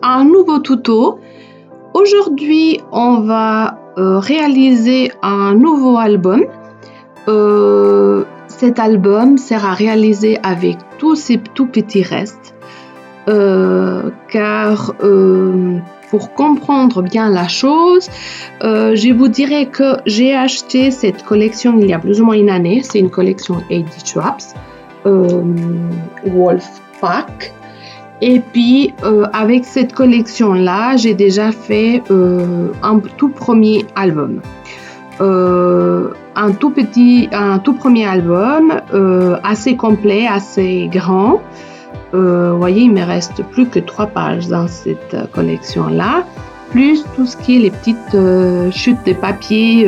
un nouveau tuto. Aujourd'hui, on va réaliser un nouveau album. Cet album sera réalisé avec tous ces tout petits restes car pour comprendre bien la chose, je vous dirais que j'ai acheté cette collection il y a plus ou moins une année. C'est une collection 80 Traps Wolfpack. Et puis, avec cette collection-là, j'ai déjà fait un tout premier album. Un tout premier album, assez complet, assez grand. Vous voyez, il me reste plus que 3 pages dans cette collection-là, plus tout ce qui est les petites chutes de papier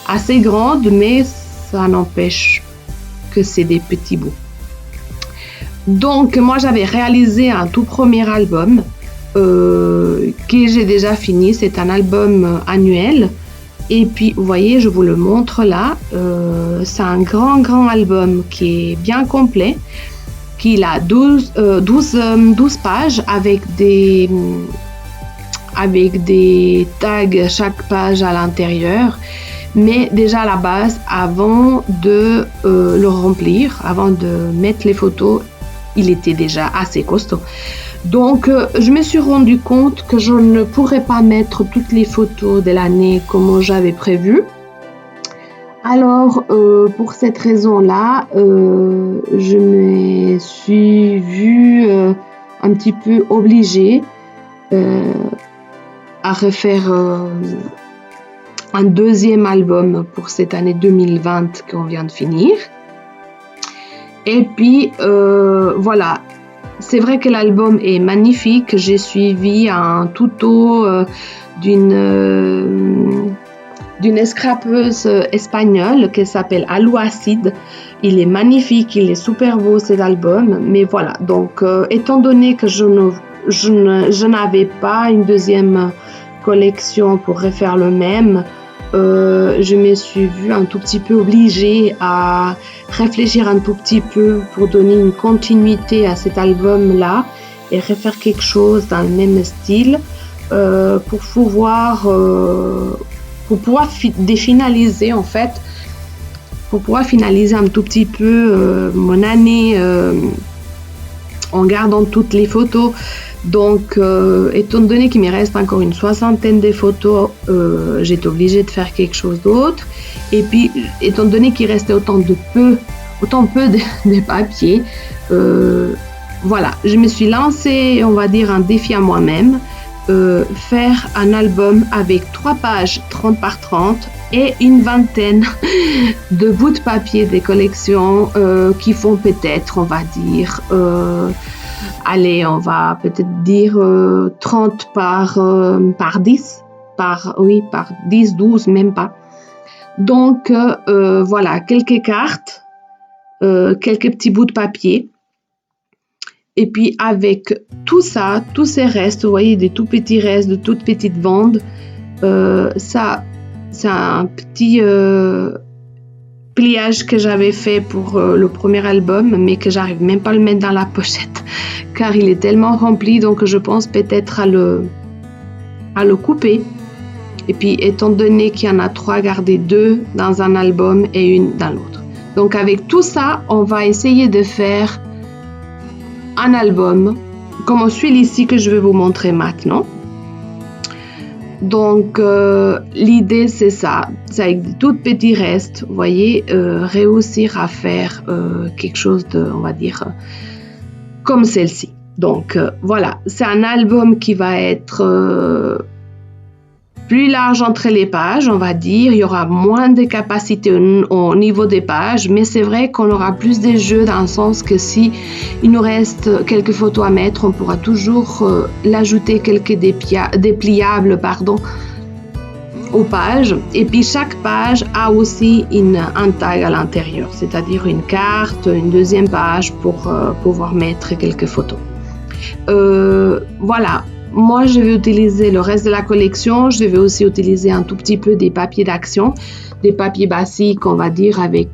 assez grandes, mais ça n'empêche que c'est des petits bouts. Donc, moi, j'avais réalisé un tout premier album que j'ai déjà fini. C'est un album annuel. Et puis, vous voyez, je vous le montre là. C'est un grand album qui est bien complet. Qui a 12 pages avec des tags chaque page à l'intérieur. Mais déjà à la base, avant de le remplir, avant de mettre les photos, il était déjà assez costaud. Donc, je me suis rendu compte que je ne pourrais pas mettre toutes les photos de l'année comme j'avais prévu. Alors, pour cette raison-là, je me suis vue un petit peu obligée à refaire un deuxième album pour cette année 2020 qu'on vient de finir. Et puis, voilà, c'est vrai que l'album est magnifique. J'ai suivi un tuto d'une scrapeuse espagnole qui s'appelle Aluacid. Il est magnifique, il est super beau cet album. Mais voilà, donc étant donné que je n'avais pas une deuxième collection pour refaire le même, je me suis vue un tout petit peu obligée à réfléchir un tout petit peu pour donner une continuité à cet album-là et refaire quelque chose dans le même style pour pouvoir définaliser en fait, pour pouvoir finaliser un tout petit peu mon année en gardant toutes les photos. Donc, étant donné qu'il me reste encore une 60aine de photos, j'étais obligée de faire quelque chose d'autre. Et puis, étant donné qu'il restait autant peu de papier, voilà, je me suis lancée, on va dire, un défi à moi-même. Faire un album avec 3 pages 30 par 30 et une vingtaine de bouts de papier des collections qui font peut-être, on va dire, allez, on va peut-être dire 30 par 10, par 10, 12, même pas. Donc, voilà, quelques cartes, quelques petits bouts de papier. Et puis, avec tout ça, tous ces restes, vous voyez, des tout petits restes, de toutes petites bandes, ça, c'est un petit pliage que j'avais fait pour le premier album, mais que j'arrive même pas à le mettre dans la pochette, car il est tellement rempli, donc je pense peut-être à le couper. Et puis, étant donné qu'il y en a 3, garder 2 dans un album et une dans l'autre. Donc, avec tout ça, on va essayer de faire un album comme celui-ci que je vais vous montrer maintenant. Donc, l'idée, c'est ça. C'est avec de tout petits restes, vous voyez, réussir à faire quelque chose de, on va dire, comme celle-ci. Donc, voilà, c'est un album qui va être plus large entre les pages, on va dire. Il y aura moins de capacité au niveau des pages, mais c'est vrai qu'on aura plus de jeux dans le sens que si il nous reste quelques photos à mettre, on pourra toujours l'ajouter quelques dépliables, aux pages. Et puis chaque page a aussi un tag à l'intérieur, c'est-à-dire une carte, une deuxième page pour pouvoir mettre quelques photos. Voilà. Moi, je vais utiliser le reste de la collection. Je vais aussi utiliser un tout petit peu des papiers d'action, des papiers basiques, on va dire, avec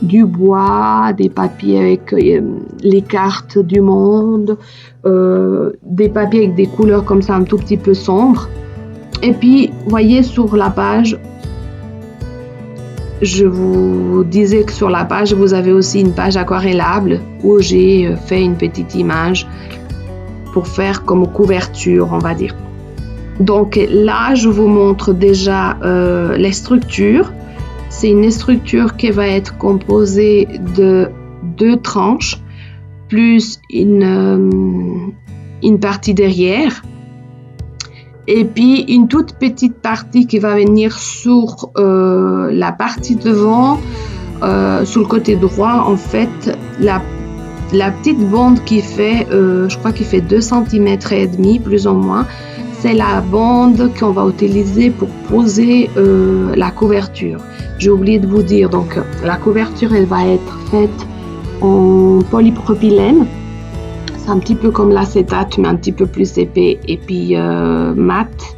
du bois, des papiers avec les cartes du monde, des papiers avec des couleurs comme ça un tout petit peu sombres. Et puis, voyez sur la page, je vous disais que sur la page, vous avez aussi une page aquarellable où j'ai fait une petite image pour faire comme couverture, on va dire. Donc là, je vous montre déjà les structures. C'est une structure qui va être composée de 2 tranches plus une partie derrière. Et puis une toute petite partie qui va venir sur la partie devant, sur le côté droit, en fait, la petite bande qui fait, je crois qu'il fait 2 cm et demi plus ou moins, c'est la bande qu'on va utiliser pour poser la couverture. J'ai oublié de vous dire, donc la couverture, elle va être faite en polypropylène. C'est un petit peu comme l'acétate, mais un petit peu plus épais et puis mat.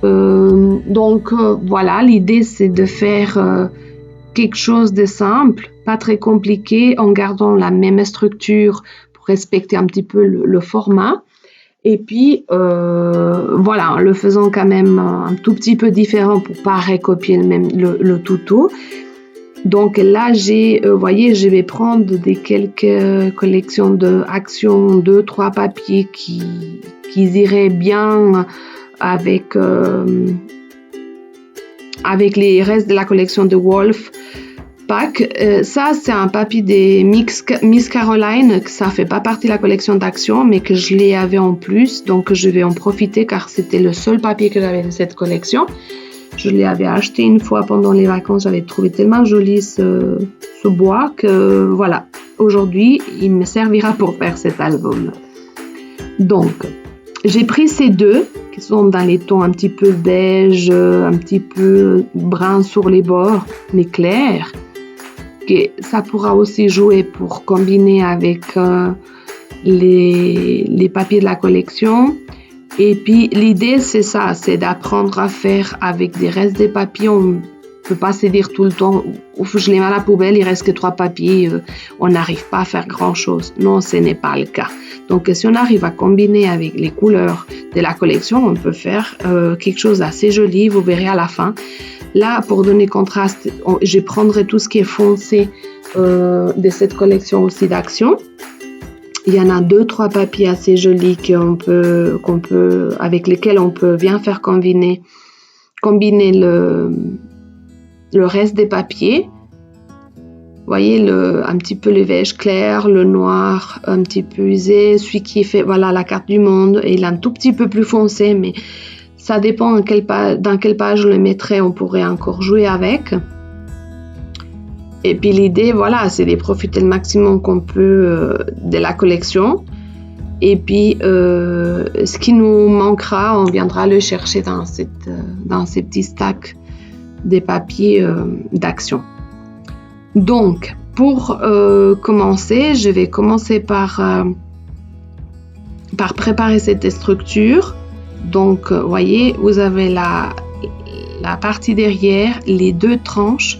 Donc voilà, l'idée c'est de faire quelque chose de simple, pas très compliqué, en gardant la même structure pour respecter un petit peu le format. Et puis voilà, en le faisant quand même un tout petit peu différent pour pas recopier le tout. Donc là, voyez, je vais prendre quelques collections d'actions, 2-3 papiers qui iraient bien avec les restes de la collection de Wolf Pack. Ça, c'est un papier des Miss Caroline, que ça fait pas partie de la collection d'actions, mais que je l'ai avait en plus, donc je vais en profiter car c'était le seul papier que j'avais de cette collection. Je l'avais acheté une fois pendant les vacances, j'avais trouvé tellement joli ce bois que voilà, aujourd'hui, il me servira pour faire cet album. Donc, j'ai pris ces 2 qui sont dans les tons un petit peu beige, un petit peu brun sur les bords, mais clairs. Et ça pourra aussi jouer pour combiner avec les papiers de la collection. Et puis l'idée c'est ça, c'est d'apprendre à faire avec des restes de papiers. On ne peut pas se dire tout le temps ouf, je les mets à la poubelle, il reste que 3 papiers, on n'arrive pas à faire grand chose. Non, ce n'est pas le cas. Donc si on arrive à combiner avec les couleurs de la collection, on peut faire quelque chose d'assez joli, vous verrez à la fin. Là, pour donner contraste, je prendrai tout ce qui est foncé de cette collection aussi d'actions. Il y en a 2-3 papiers assez jolis avec lesquels on peut bien faire combiner le reste des papiers. Vous voyez, un petit peu le beige clair, le noir un petit peu usé, celui qui fait voilà, la carte du monde, et il est un tout petit peu plus foncé, mais ça dépend dans quelle page je le mettrai, on pourrait encore jouer avec. Et puis l'idée, voilà, c'est de profiter le maximum qu'on peut de la collection. Et puis, ce qui nous manquera, on viendra le chercher dans ces petits stacks des papiers d'action. Donc, pour commencer, je vais commencer par préparer cette structure. Donc, voyez, vous avez la partie derrière, les 2 tranches,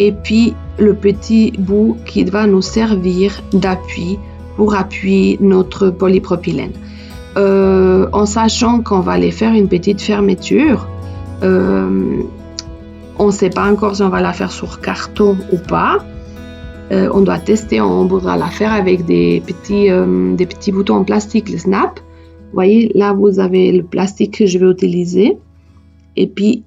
et puis le petit bout qui va nous servir d'appui pour appuyer notre polypropylène. En sachant qu'on va aller faire une petite fermeture, on ne sait pas encore si on va la faire sur carton ou pas. On doit tester, on voudra la faire avec des petits boutons en plastique, le snap. Vous voyez, là vous avez le plastique que je vais utiliser. Et puis,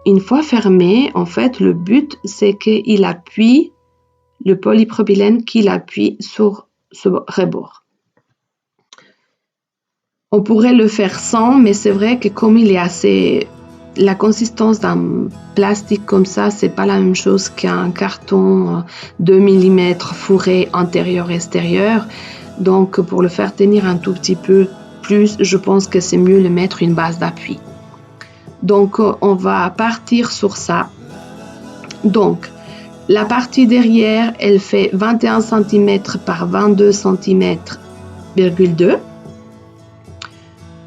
une fois fermé, en fait, le but, c'est qu'il appuie, le polypropylène, qu'il appuie sur ce rebord. On pourrait le faire sans, mais c'est vrai que comme il est assez... La consistance d'un plastique comme ça, c'est pas la même chose qu'un carton 2 mm fourré intérieur-extérieur. Donc, pour le faire tenir un tout petit peu plus, je pense que c'est mieux de mettre une base d'appui. Donc, on va partir sur ça. Donc, la partie derrière, elle fait 21 cm par 22 cm,2.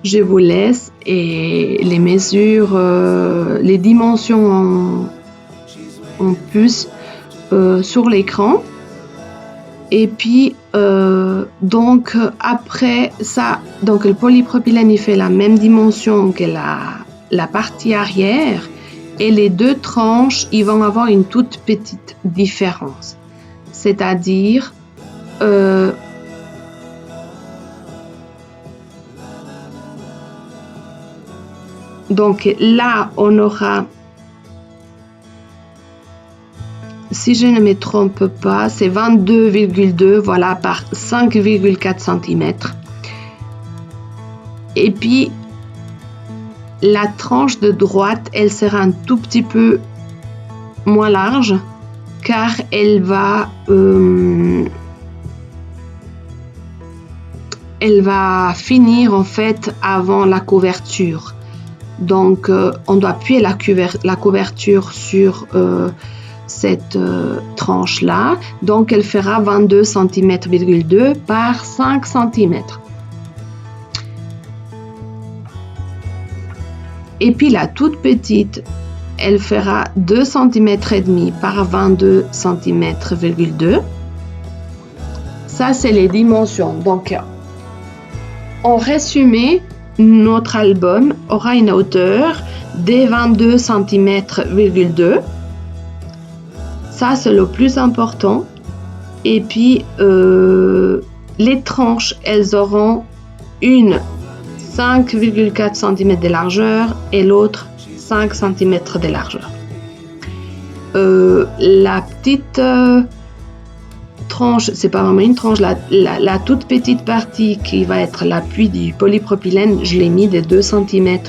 Je vous laisse et les mesures, les dimensions en plus sur l'écran. Et puis, donc, après ça, donc le polypropylène, il fait la même dimension que la partie arrière. Et les deux tranches, ils vont avoir une toute petite différence. C'est-à-dire, donc là, on aura, si je ne me trompe pas, c'est 22,2 voilà, par 5,4 cm. Et puis, la tranche de droite, elle sera un tout petit peu moins large car elle va finir en fait avant la couverture. Donc, on doit appuyer la couverture sur cette tranche-là. Donc, elle fera 22 cm,2 par 5 cm. Et puis, la toute petite, elle fera 2 cm et demi par 22 cm,2. Ça, c'est les dimensions. Donc, en résumé, notre album aura une hauteur de 22 cm,2. Ça, c'est le plus important. Et puis, les tranches, elles auront une 5,4 cm de largeur et l'autre 5 cm de largeur. La petite tranche, c'est pas vraiment une tranche, la toute petite partie qui va être l'appui du polypropylène, je l'ai mis de 2 cm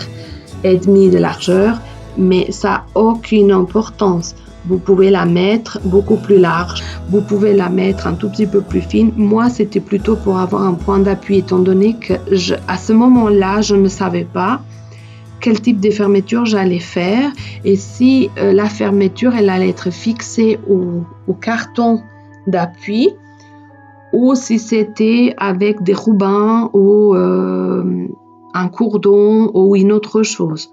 et demi de largeur, mais ça n'a aucune importance. Vous pouvez la mettre beaucoup plus large, vous pouvez la mettre un tout petit peu plus fine. Moi, c'était plutôt pour avoir un point d'appui, étant donné que à ce moment-là, je ne savais pas quel type de fermeture j'allais faire et si la fermeture, elle allait être fixée au carton d'appui ou si c'était avec des roubins ou un cordon ou une autre chose.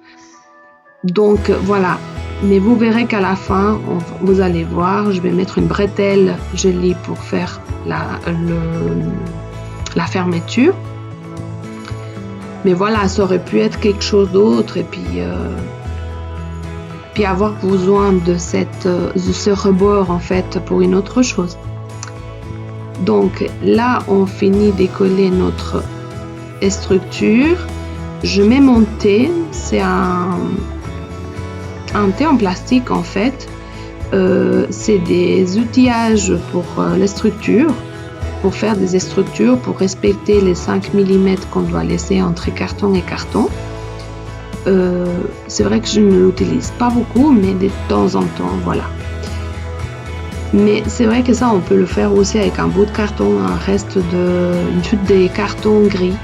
Donc, voilà. Mais vous verrez qu'à la fin, vous allez voir, je vais mettre une bretelle jolie pour faire la fermeture. Mais voilà, ça aurait pu être quelque chose d'autre et puis avoir besoin de ce rebord en fait pour une autre chose. Donc là, on finit de coller notre structure. Je mets mon thé, c'est un thé en plastique en fait. C'est des outillages pour les structures, pour faire des structures, pour respecter les 5 mm qu'on doit laisser entre carton et carton. C'est vrai que je ne l'utilise pas beaucoup, mais de temps en temps, voilà. Mais c'est vrai que ça, on peut le faire aussi avec un bout de carton, une chute de carton gris,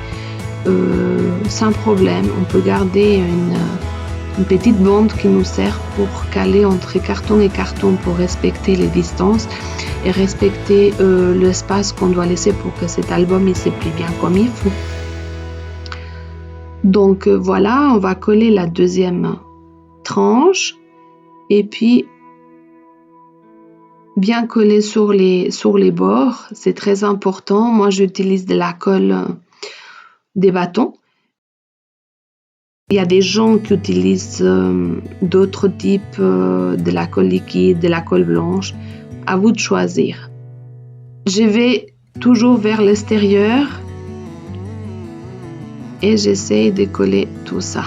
sans problème. On peut garder une petite bande qui nous sert pour caler entre carton et carton pour respecter les distances et respecter l'espace qu'on doit laisser pour que cet album il se plie bien comme il faut. Donc voilà, on va coller la deuxième tranche et puis bien coller sur les bords, c'est très important. Moi, j'utilise de la colle des bâtons. Il y a des gens qui utilisent d'autres types, de la colle liquide, de la colle blanche. À vous de choisir. Je vais toujours vers l'extérieur et j'essaie de coller tout ça.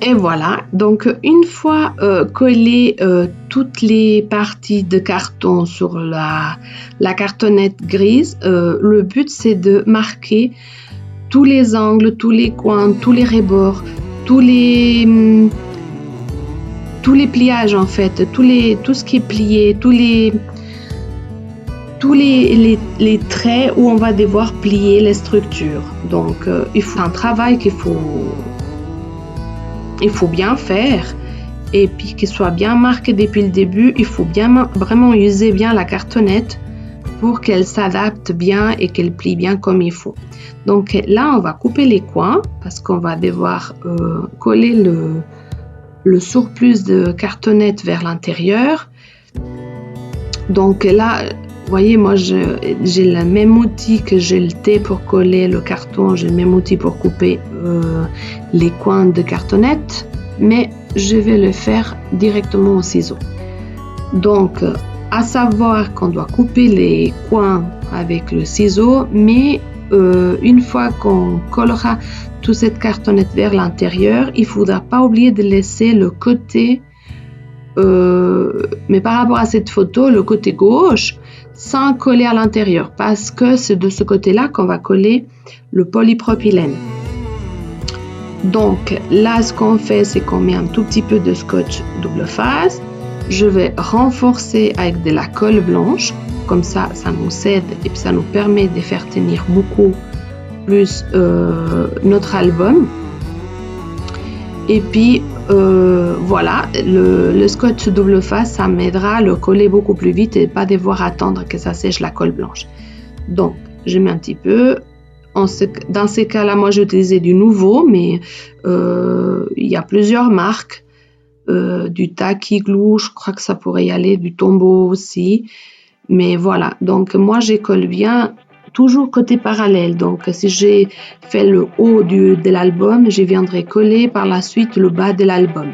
Et voilà, donc une fois collé toutes les parties de carton sur la cartonnette grise, le but c'est de marquer tous les angles, tous les coins, tous les rebords, tous les pliages en fait, tout ce qui est plié, tous tous les traits où on va devoir plier les structures. Donc, il faut un travail qu'il faut bien faire et puis qu'il soit bien marqué depuis le début. Il faut bien vraiment user bien la cartonnette pour qu'elle s'adapte bien et qu'elle plie bien comme il faut. Donc là, on va couper les coins parce qu'on va devoir coller le surplus de cartonnette vers l'intérieur. Donc là, vous voyez, moi j'ai le même outil que j'ai le thé pour coller le carton, j'ai le même outil pour couper les coins de cartonnette, mais je vais le faire directement au ciseau. Donc, à savoir qu'on doit couper les coins avec le ciseau, mais une fois qu'on collera toute cette cartonnette vers l'intérieur, il ne faudra pas oublier de laisser le côté, mais par rapport à cette photo, le côté gauche, sans coller à l'intérieur, parce que c'est de ce côté-là qu'on va coller le polypropylène. Donc là, ce qu'on fait, c'est qu'on met un tout petit peu de scotch double face. Je vais renforcer avec de la colle blanche, comme ça nous aide et puis ça nous permet de faire tenir beaucoup plus notre album. Et puis voilà, le scotch double face, ça m'aidera à le coller beaucoup plus vite et pas devoir attendre que ça sèche la colle blanche. Donc, je mets un petit peu. Dans ces cas-là, moi j'ai utilisé du Nouveau, mais il y a plusieurs marques. Du Tacky Glue, je crois que ça pourrait y aller, du Tombow aussi. Mais voilà, donc moi j'écolle bien, toujours côté parallèle. Donc si j'ai fait le haut de l'album, je viendrai coller par la suite le bas de l'album.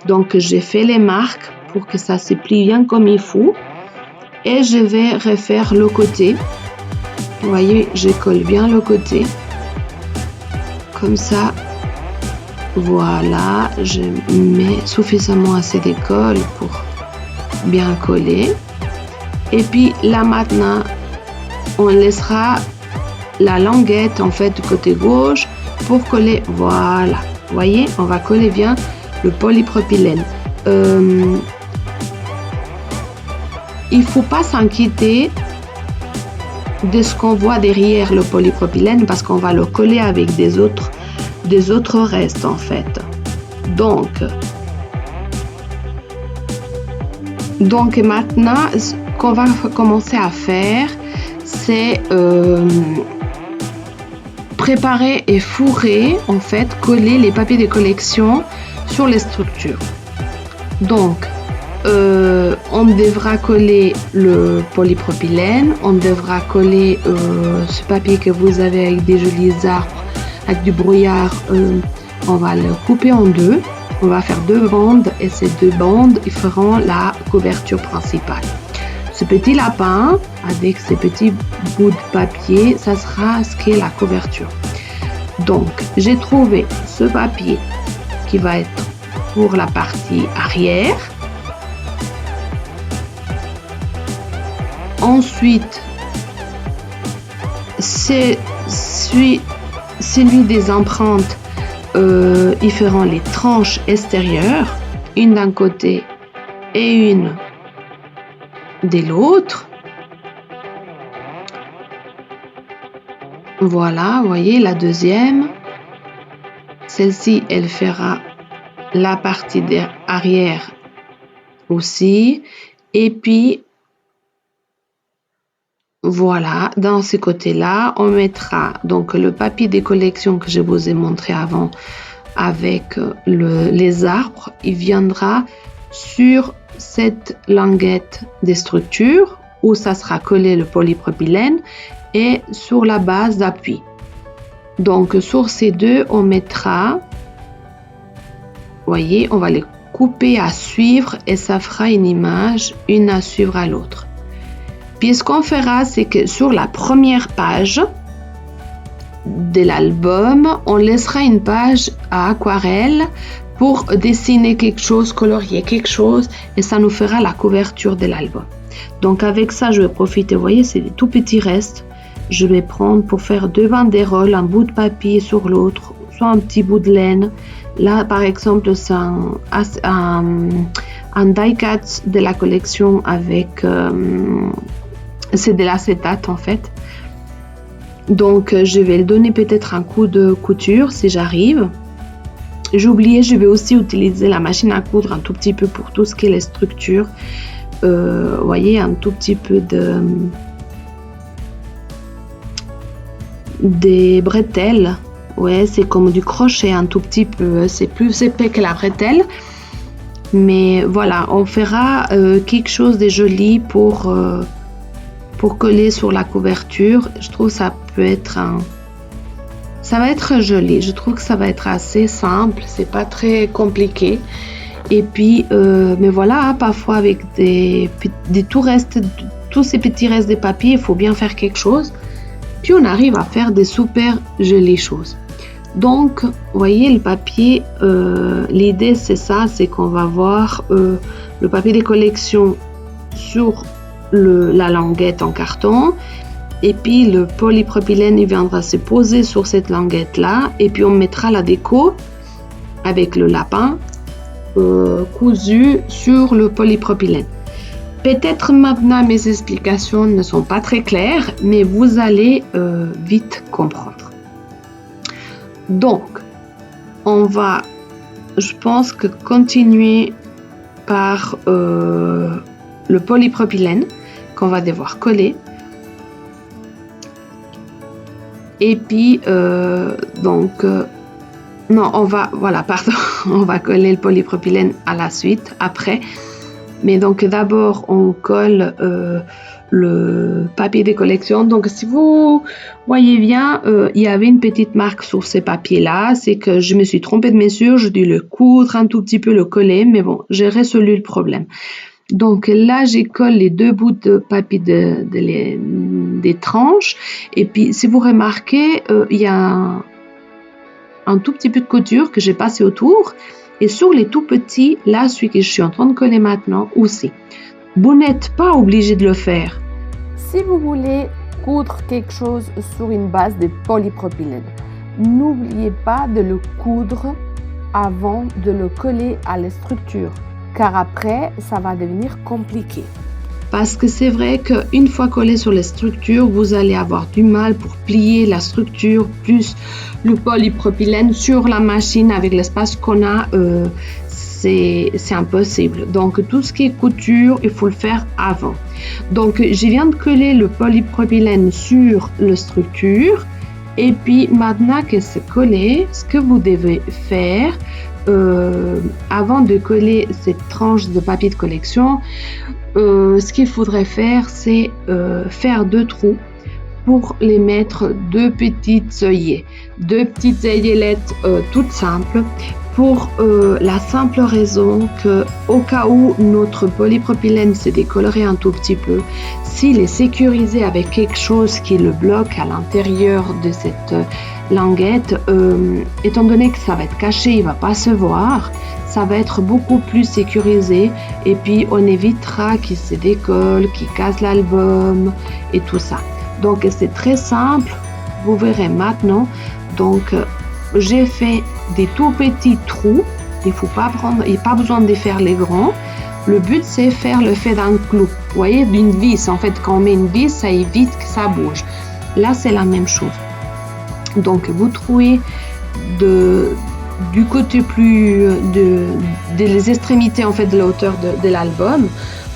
Donc j'ai fait les marques pour que ça se plie bien comme il faut. Et je vais refaire le côté. Vous voyez, je colle bien le côté. Comme ça. Voilà, je mets suffisamment assez de colle pour bien coller. Et puis là maintenant, on laissera la languette en fait du côté gauche pour coller. Voilà, vous voyez, on va coller bien le polypropylène. Il faut pas s'inquiéter de ce qu'on voit derrière le polypropylène parce qu'on va le coller avec des autres restes en fait. Donc maintenant, ce qu'on va commencer à faire, c'est préparer et fourrer, en fait, coller les papiers de collection sur les structures. Donc, on devra coller le polypropylène, on devra coller ce papier que vous avez avec des jolis arbres, avec du brouillard, on va le couper en deux. On va faire deux bandes et ces deux bandes ils feront la couverture principale. Ce petit lapin avec ces petits bouts de papier, ça sera ce qui est la couverture. Donc, j'ai trouvé ce papier qui va être pour la partie arrière. Ensuite, c'est celui des empreintes, ils feront les tranches extérieures, une d'un côté et une de l'autre. Voilà, vous voyez la deuxième. Celle-ci, elle fera la partie arrière aussi. Et puis, voilà, dans ce côté-là, on mettra donc le papier des collections que je vous ai montré avant avec les arbres. Il viendra sur cette languette des structures où ça sera collé le polypropylène et sur la base d'appui. Donc sur ces deux, on mettra, vous voyez, on va les couper à suivre et ça fera une image, une à suivre à l'autre. Puis ce qu'on fera, c'est que sur la première page de l'album, on laissera une page à aquarelle pour dessiner quelque chose, colorier quelque chose, et ça nous fera la couverture de l'album. Donc avec ça, je vais profiter, vous voyez, c'est des tout petits restes. Je vais prendre pour faire deux banderoles, un bout de papier sur l'autre, soit un petit bout de laine. Là, par exemple, c'est un die-cut de la collection avec C'est de l'acétate en fait. Donc je vais le donner peut-être un coup de couture si j'arrive. J'ai oublié, je vais aussi utiliser la machine à coudre un tout petit peu pour tout ce qui est les structures. Vous voyez, un tout petit peu des bretelles. Ouais, c'est comme du crochet un tout petit peu. C'est plus épais que la bretelle. Mais voilà, on fera quelque chose de joli pour coller sur la couverture. Je trouve que ça peut être ça va être joli. Je trouve que ça va être assez simple. C'est pas très compliqué. Et puis, mais voilà, parfois avec tous ces petits restes de papier, il faut bien faire quelque chose. Puis on arrive à faire des super jolies choses. Donc, vous voyez le papier, l'idée c'est ça, c'est qu'on va voir le papier de collection sur la languette en carton. Et puis le polypropylène, il viendra se poser sur cette languette-là. Et puis on mettra la déco avec le lapin cousu sur le polypropylène. Peut-être maintenant mes explications ne sont pas très claires, mais vous allez vite comprendre. Donc, on va, je pense que continuer par le polypropylène qu'on va devoir coller. Et puis, non, on va coller le polypropylène à la suite, après. Mais donc, d'abord, on colle le papier de collection. Donc, si vous voyez bien, il y avait une petite marque sur ces papiers-là. C'est que je me suis trompée de mesure. J'ai dû le coudre un tout petit peu, le coller. Mais bon, j'ai résolu le problème. Donc là, je colle les deux bouts de papier des tranches. Et puis, si vous remarquez, il y a un tout petit peu de couture que j'ai passé autour. Et sur les tout petits, là, celui que je suis en train de coller maintenant aussi. Vous n'êtes pas obligé de le faire. Si vous voulez coudre quelque chose sur une base de polypropylène, n'oubliez pas de le coudre avant de le coller à la structure, car après, ça va devenir compliqué. Parce que c'est vrai qu'une fois collé sur les structures, vous allez avoir du mal pour plier la structure plus le polypropylène sur la machine avec l'espace qu'on a, c'est impossible. Donc tout ce qui est couture, il faut le faire avant. Donc je viens de coller le polypropylène sur la structure et puis maintenant que c'est collé, ce que vous devez faire avant de coller cette tranche de papier de collection, ce qu'il faudrait faire, c'est faire 2 trous pour les mettre 2 petites œillets, 2 petites œillelettes toutes simples, pour la simple raison que au cas où notre polypropylène s'est décoloré un tout petit peu, s'il est sécurisé avec quelque chose qui le bloque à l'intérieur de cette languette, étant donné que ça va être caché, il ne va pas se voir, ça va être beaucoup plus sécurisé et puis on évitera qu'il se décolle, qu'il casse l'album et tout ça. Donc c'est très simple, vous verrez maintenant. Donc j'ai fait des tout petits trous, il n'y a pas besoin de faire les grands. Le but c'est faire le fait d'un clou, vous voyez, d'une vis. En fait, quand on met une vis, ça évite que ça bouge. Là c'est la même chose. Donc vous trouez du côté plus des extrémités en fait de la hauteur de l'album,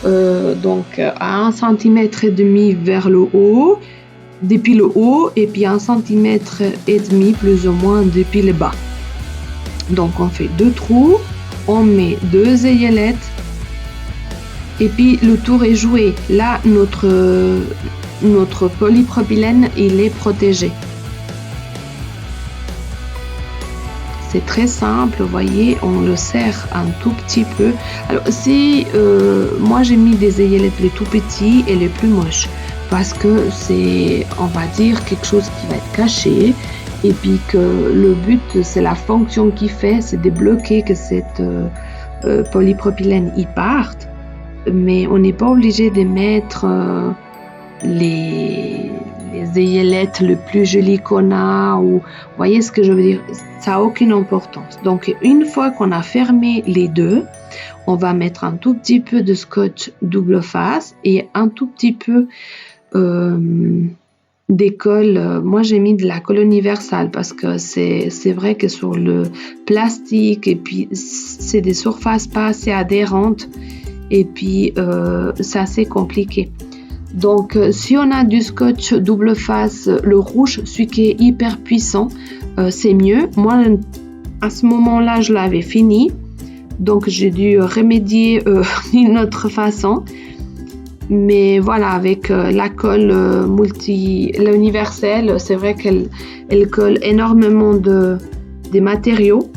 donc à 1,5 cm vers le haut, depuis le haut, et puis 1,5 cm plus ou moins depuis le bas. Donc on fait 2 trous, on met 2 œillelettes et puis le tour est joué. Là notre polypropylène il est protégé. C'est très simple, vous voyez, on le serre un tout petit peu. Alors si moi j'ai mis des œillelettes les tout petits et les plus moches, parce que c'est, on va dire, quelque chose qui va être caché, et puis que le but, c'est la fonction qu'il fait, c'est de bloquer que cette polypropylène y parte, mais on n'est pas obligé de mettre les œillelettes le plus jolies qu'on a, ou vous voyez ce que je veux dire, ça n'a aucune importance. Donc une fois qu'on a fermé les deux, on va mettre un tout petit peu de scotch double face et un tout petit peu des colles. Moi, j'ai mis de la colle universelle parce que c'est vrai que sur le plastique, et puis c'est des surfaces pas assez adhérentes, et puis c'est assez compliqué. Donc, si on a du scotch double face, le rouge, celui qui est hyper puissant, c'est mieux. Moi, à ce moment-là, je l'avais fini. Donc, j'ai dû remédier d'une autre façon. Mais voilà, avec la colle universelle, c'est vrai qu'elle colle énormément des matériaux.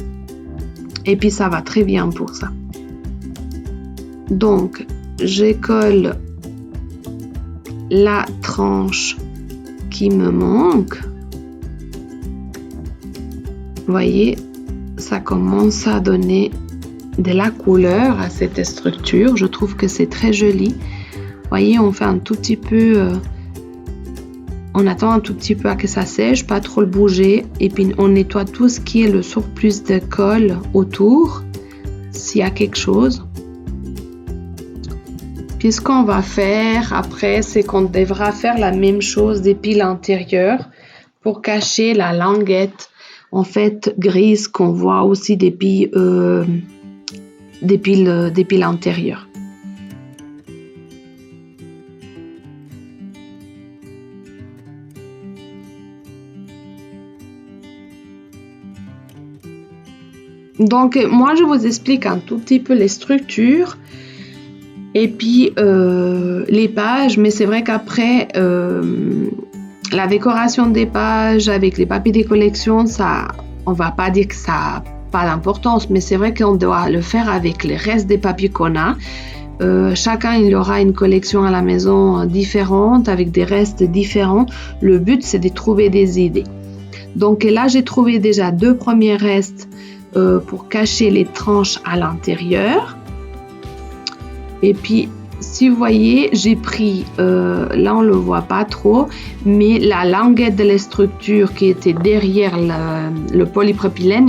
Et puis, ça va très bien pour ça. Donc, je colle la tranche qui me manque. Vous voyez, ça commence à donner de la couleur à cette structure. Je trouve que c'est très joli. Vous voyez, on fait un tout petit peu, on attend un tout petit peu à que ça sèche, pas trop le bouger, et puis on nettoie tout ce qui est le surplus de colle autour, s'il y a quelque chose. Puis ce qu'on va faire après, c'est qu'on devra faire la même chose des piles intérieures pour cacher la languette, en fait, grise qu'on voit aussi des piles antérieures. Donc, moi, je vous explique un tout petit peu les structures et puis les pages, mais c'est vrai qu'après, la décoration des pages avec les papiers des collections, ça, on va pas dire que ça n'a pas d'importance, mais c'est vrai qu'on doit le faire avec les restes des papiers qu'on a. Chacun, il aura une collection à la maison différente, avec des restes différents. Le but, c'est de trouver des idées. Donc là, j'ai trouvé déjà 2 premiers restes pour cacher les tranches à l'intérieur. Et puis, si vous voyez, j'ai pris, là on ne le voit pas trop, mais la languette de la structure qui était derrière le polypropylène,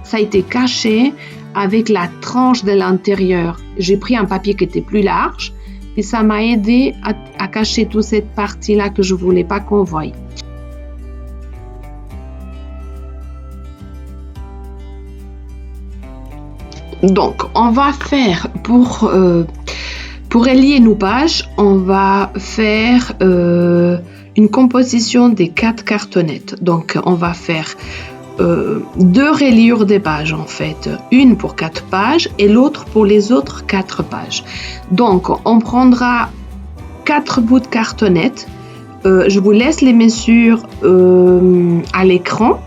ça a été caché avec la tranche de l'intérieur. J'ai pris un papier qui était plus large et ça m'a aidé à cacher toute cette partie-là que je ne voulais pas qu'on voie. Donc, on va faire pour relier nos pages, on va faire une composition des 4 cartonnettes. Donc, on va faire 2 reliures des pages en fait, une pour 4 pages et l'autre pour les autres 4 pages. Donc, on prendra 4 bouts de cartonnettes. Je vous laisse les mesures à l'écran.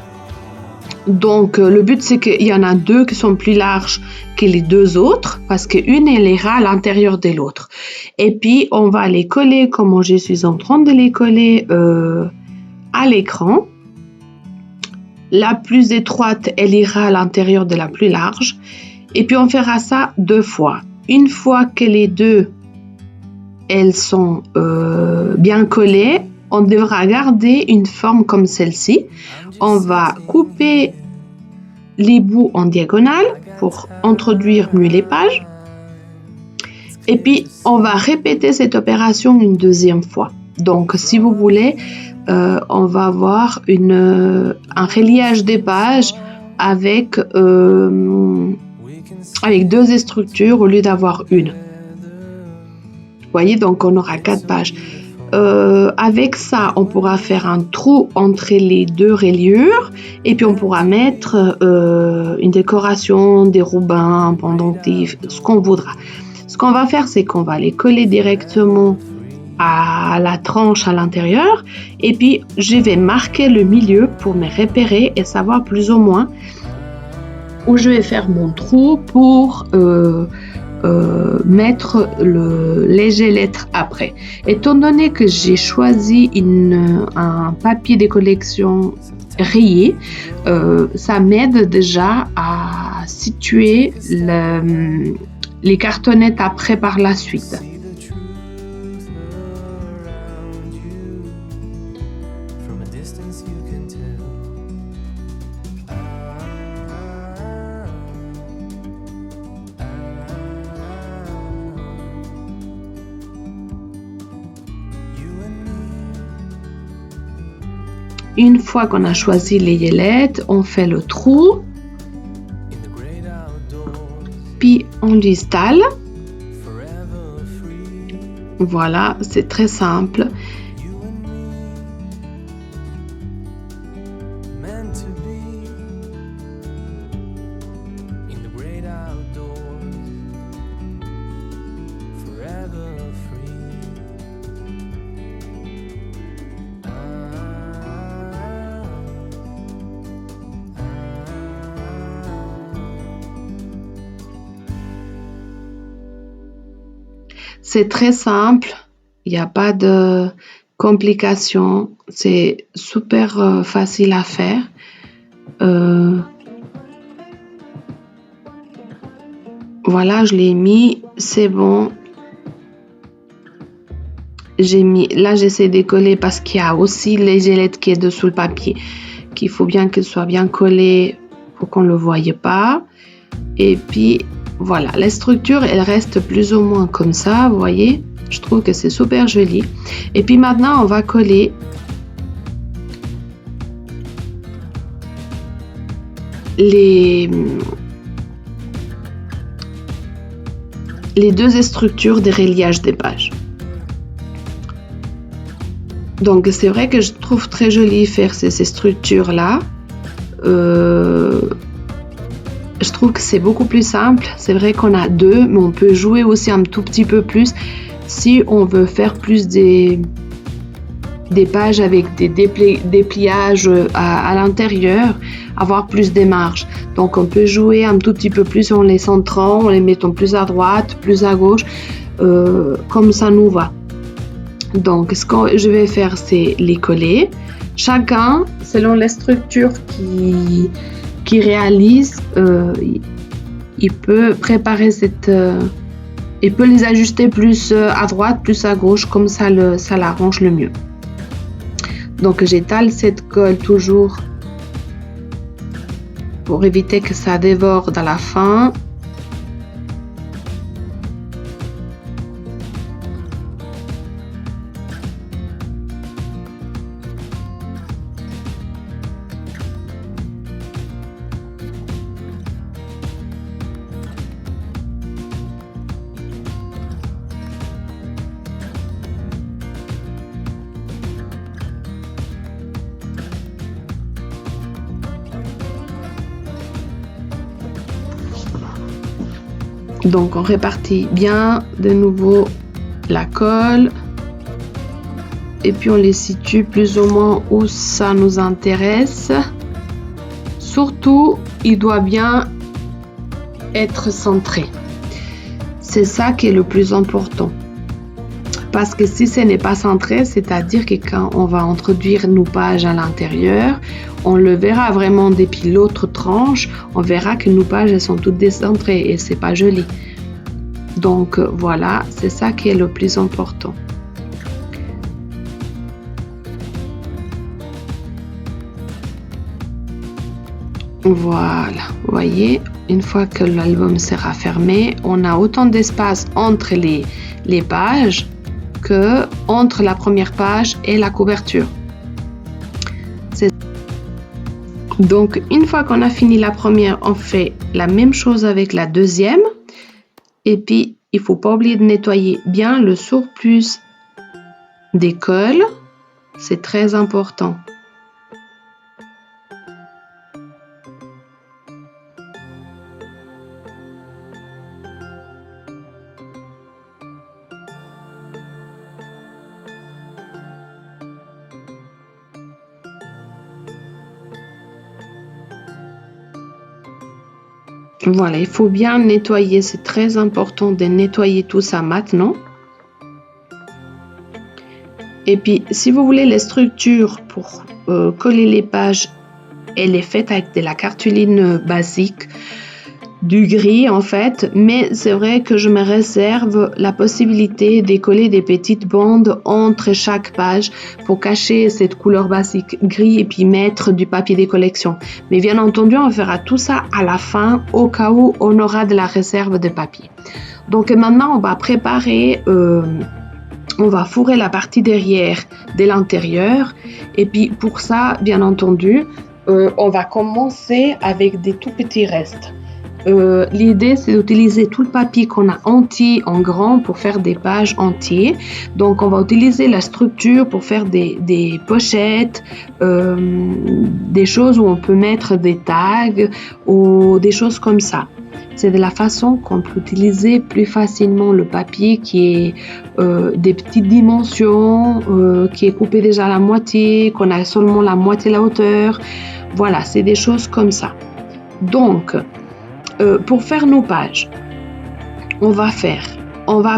Donc, le but, c'est qu'il y en a 2 qui sont plus larges que les 2 autres, parce qu'une, elle ira à l'intérieur de l'autre. Et puis, on va les coller comme je suis en train de les coller à l'écran. La plus étroite, elle ira à l'intérieur de la plus large. Et puis, on fera ça 2 fois. Une fois que les 2, elles sont bien collées, on devra garder une forme comme celle-ci. On va couper les bouts en diagonale pour introduire mieux les pages. Et puis, on va répéter cette opération une 2e fois. Donc, si vous voulez, on va avoir un reliage des pages avec 2 structures au lieu d'avoir une. Vous voyez, donc on aura 4 pages. Avec ça, on pourra faire un trou entre les 2 reliures et puis on pourra mettre une décoration, des rubans, un pendentif, ce qu'on voudra. Ce qu'on va faire, c'est qu'on va les coller directement à la tranche à l'intérieur et puis je vais marquer le milieu pour me repérer et savoir plus ou moins où je vais faire mon trou pour mettre le léger lettre après. Étant donné que j'ai choisi un papier de collection rayé, ça m'aide déjà à situer les cartonnettes après par la suite. Une fois qu'on a choisi les ailettes, on fait le trou, puis on l'installe. Voilà, c'est très simple. C'est très simple, il n'y a pas de complications, c'est super facile à faire. Voilà, je l'ai mis, c'est bon. Là j'essaie de coller parce qu'il y a aussi les ailettes qui est dessous le papier, qu'il faut bien qu'elles soient bien collées pour qu'on ne le voie pas. Et puis voilà, la structure, elle reste plus ou moins comme ça, vous voyez. Je trouve que c'est super joli. Et puis maintenant, on va coller les deux structures des reliages des pages. Donc, c'est vrai que je trouve très joli faire ces structures-là. Je trouve que c'est beaucoup plus simple. C'est vrai qu'on a deux, mais on peut jouer aussi un tout petit peu plus si on veut faire plus des pages avec des dépliages à l'intérieur, avoir plus des marges. Donc on peut jouer un tout petit peu plus en les centrant, en les mettant plus à droite, plus à gauche, comme ça nous va. Donc ce que je vais faire, c'est les coller. Chacun, selon les structures qui réalise, il peut préparer il peut les ajuster plus à droite, plus à gauche, comme ça l'arrange le mieux. Donc j'étale cette colle toujours pour éviter que ça déborde à la fin. Donc on répartit bien de nouveau la colle et puis on les situe plus ou moins où ça nous intéresse. Surtout, il doit bien être centré. C'est ça qui est le plus important. Parce que si ce n'est pas centré, c'est-à-dire que quand on va introduire nos pages à l'intérieur, on le verra vraiment depuis l'autre tranche, on verra que nos pages elles sont toutes décentrées et c'est pas joli. Donc voilà, c'est ça qui est le plus important. Voilà, vous voyez, une fois que l'album sera fermé, on a autant d'espace entre les pages que entre la première page et la couverture. Donc une fois qu'on a fini la première, on fait la même chose avec la deuxième. Et puis il faut pas oublier de nettoyer bien le surplus des cols, c'est très important. Voilà, il faut bien nettoyer, c'est très important de nettoyer tout ça maintenant. Et puis, si vous voulez les structures pour coller les pages, elle est faite avec de la cartouline basique, du gris en fait, mais c'est vrai que je me réserve la possibilité de coller des petites bandes entre chaque page pour cacher cette couleur basique gris et puis mettre du papier de collection. Mais bien entendu, on fera tout ça à la fin au cas où on aura de la réserve de papier. Donc maintenant, on va préparer on va fourrer la partie derrière de l'intérieur. Et puis pour ça, bien entendu, on va commencer avec des tout petits restes. L'idée, c'est d'utiliser tout le papier qu'on a entier en grand pour faire des pages entières. Donc, on va utiliser la structure pour faire des pochettes, des choses où on peut mettre des tags ou des choses comme ça. C'est de la façon qu'on peut utiliser plus facilement le papier qui est des petites dimensions, qui est coupé déjà à la moitié, qu'on a seulement la moitié de la hauteur. Voilà, c'est des choses comme ça. Donc, pour faire nos pages, on va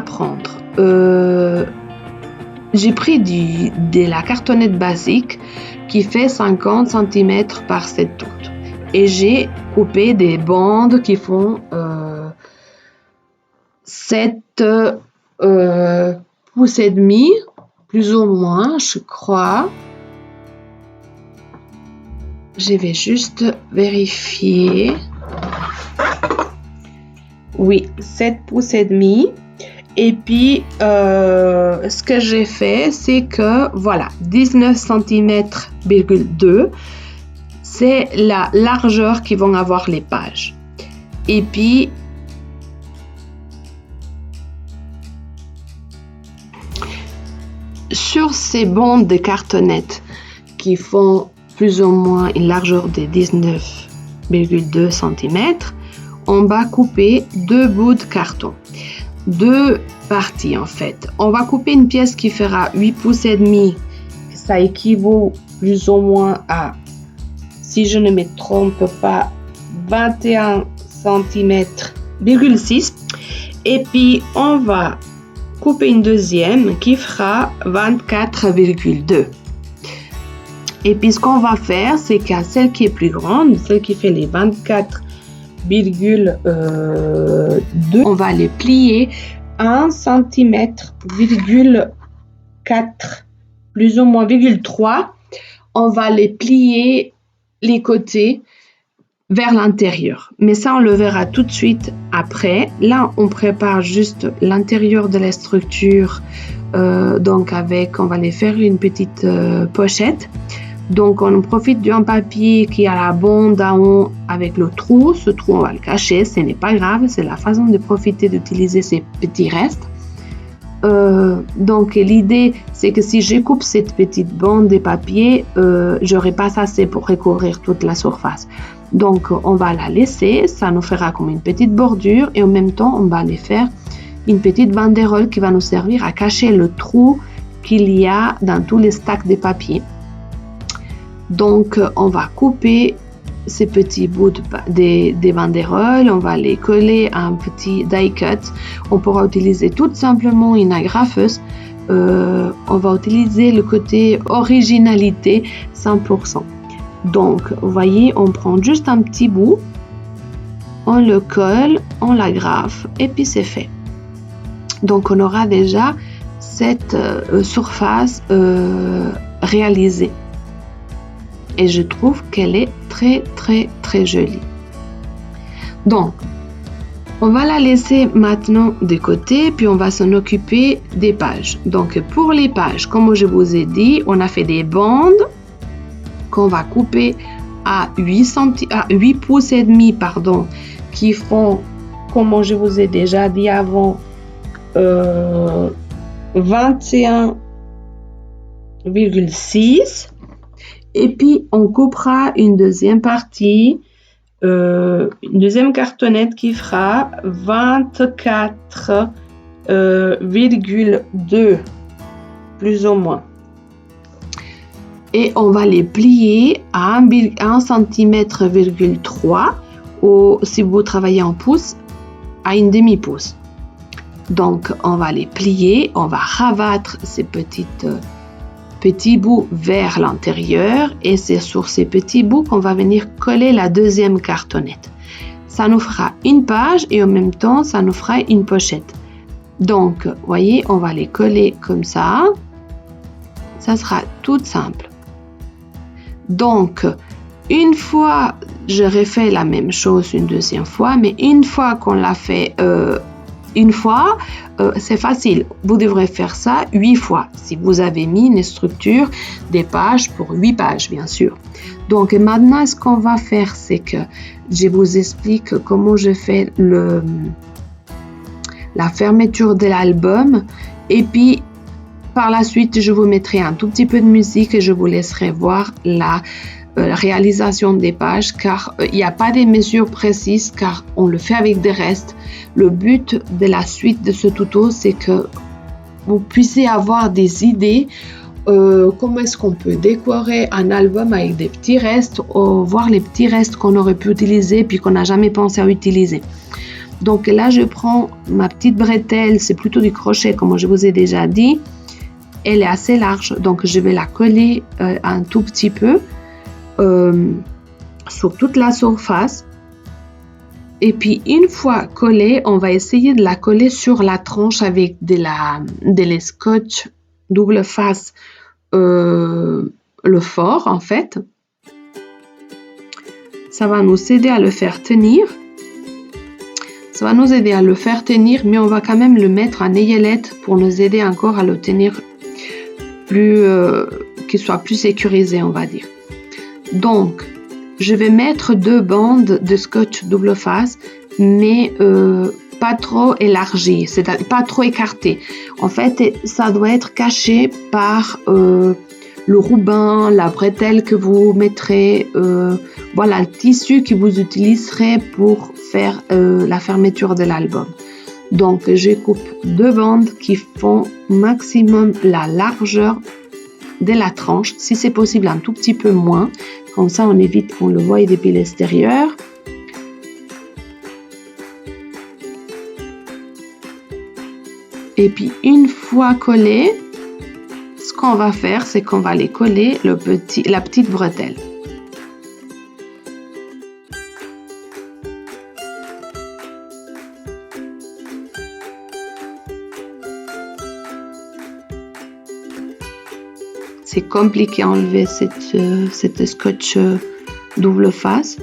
prendre, j'ai pris de la cartonnette basique qui fait 50 cm par 7 toutes. Et j'ai coupé des bandes qui font 7 pouces et demi, plus ou moins, je crois. Je vais juste vérifier. Oui, 7 pouces et demi. Et puis, ce que j'ai fait, c'est que, voilà, 19 cm,2, c'est la largeur qui vont avoir les pages. Et puis, sur ces bandes de cartonnettes qui font plus ou moins une largeur de 19,2 cm, on va couper 2 bouts de carton, 2 parties en fait. On va couper une pièce qui fera 8 pouces et demi, ça équivaut plus ou moins à, si je ne me trompe pas, 21 cm,6. Et puis on va couper une deuxième qui fera 24,2. Et puis ce qu'on va faire, c'est qu'à celle qui est plus grande, celle qui fait les 24,2, on va les plier 1 cm,4, plus ou moins 0,3. On va les plier les côtés vers l'intérieur. Mais ça, on le verra tout de suite après. Là, on prépare juste l'intérieur de la structure. Donc, on va les faire une petite pochette. Donc, on profite d'un papier qui a la bande en haut avec le trou. Ce trou, on va le cacher. Ce n'est pas grave. C'est la façon de profiter d'utiliser ces petits restes. Donc, l'idée, c'est que si je coupe cette petite bande de papier, j'aurai pas assez pour recouvrir toute la surface. Donc, on va la laisser. Ça nous fera comme une petite bordure. Et en même temps, on va aller faire une petite banderole qui va nous servir à cacher le trou qu'il y a dans tous les stacks de papier. Donc, on va couper ces petits bouts des banderoles, on va les coller à un petit die cut. On pourra utiliser tout simplement une agrafeuse. On va utiliser le côté originalité 100%. Donc, vous voyez, on prend juste un petit bout, on le colle, on l'agrafe et puis c'est fait. Donc, on aura déjà cette surface réalisée. Et je trouve qu'elle est très très très jolie. Donc, on va la laisser maintenant de côté, puis on va s'en occuper des pages. Donc, pour les pages, comme je vous ai dit, on a fait des bandes qu'on va couper à 8 pouces et demi, qui font, comme je vous ai déjà dit avant, 21,6. Et puis, on coupera une deuxième partie, une deuxième cartonnette qui fera 24,2, plus ou moins. Et on va les plier à 1 cm,3 ou si vous travaillez en pouces, à une demi-pouce. Donc, on va les plier, on va rabattre ces petits bouts vers l'intérieur et c'est sur ces petits bouts qu'on va venir coller la deuxième cartonnette. Ça nous fera une page et en même temps, ça nous fera une pochette. Donc, vous voyez, on va les coller comme ça. Ça sera tout simple. Donc, une fois, je refais la même chose une deuxième fois, mais une fois qu'on l'a fait une fois, c'est facile. Vous devrez faire ça 8 fois. Si vous avez mis une structure, des pages pour 8 pages, bien sûr. Donc maintenant, ce qu'on va faire, c'est que je vous explique comment je fais la fermeture de l'album. Et puis, par la suite, je vous mettrai un tout petit peu de musique et je vous laisserai voir la réalisation des pages, car il n'y a pas des mesures précises, car on le fait avec des restes. Le but de la suite de ce tuto, c'est que vous puissiez avoir des idées comment est-ce qu'on peut décorer un album avec des petits restes, voir les petits restes qu'on aurait pu utiliser puis qu'on n'a jamais pensé à utiliser. Donc là, je prends ma petite bretelle, c'est plutôt du crochet comme je vous ai déjà dit. Elle est assez large, donc je vais la coller un tout petit peu sur toute la surface. Et puis une fois collée, on va essayer de la coller sur la tranche avec de scotch double face, le fort en fait. Ça va nous aider à le faire tenir. Ça va nous aider à le faire tenir, mais on va quand même le mettre en ayelette pour nous aider encore à le tenir qu'il soit plus sécurisé, on va dire. Donc, je vais mettre 2 bandes de scotch double face, mais pas trop élargies, c'est-à-dire pas trop écartées. En fait, ça doit être caché par le ruban, la bretelle que vous mettrez, voilà, le tissu que vous utiliserez pour faire la fermeture de l'album. Donc, je coupe 2 bandes qui font maximum la largeur de la tranche, si c'est possible un tout petit peu moins, comme ça on évite qu'on le voie depuis l'extérieur. Et puis une fois collé, ce qu'on va faire, c'est qu'on va les coller la petite bretelle. C'est compliqué à enlever cette scotch double face,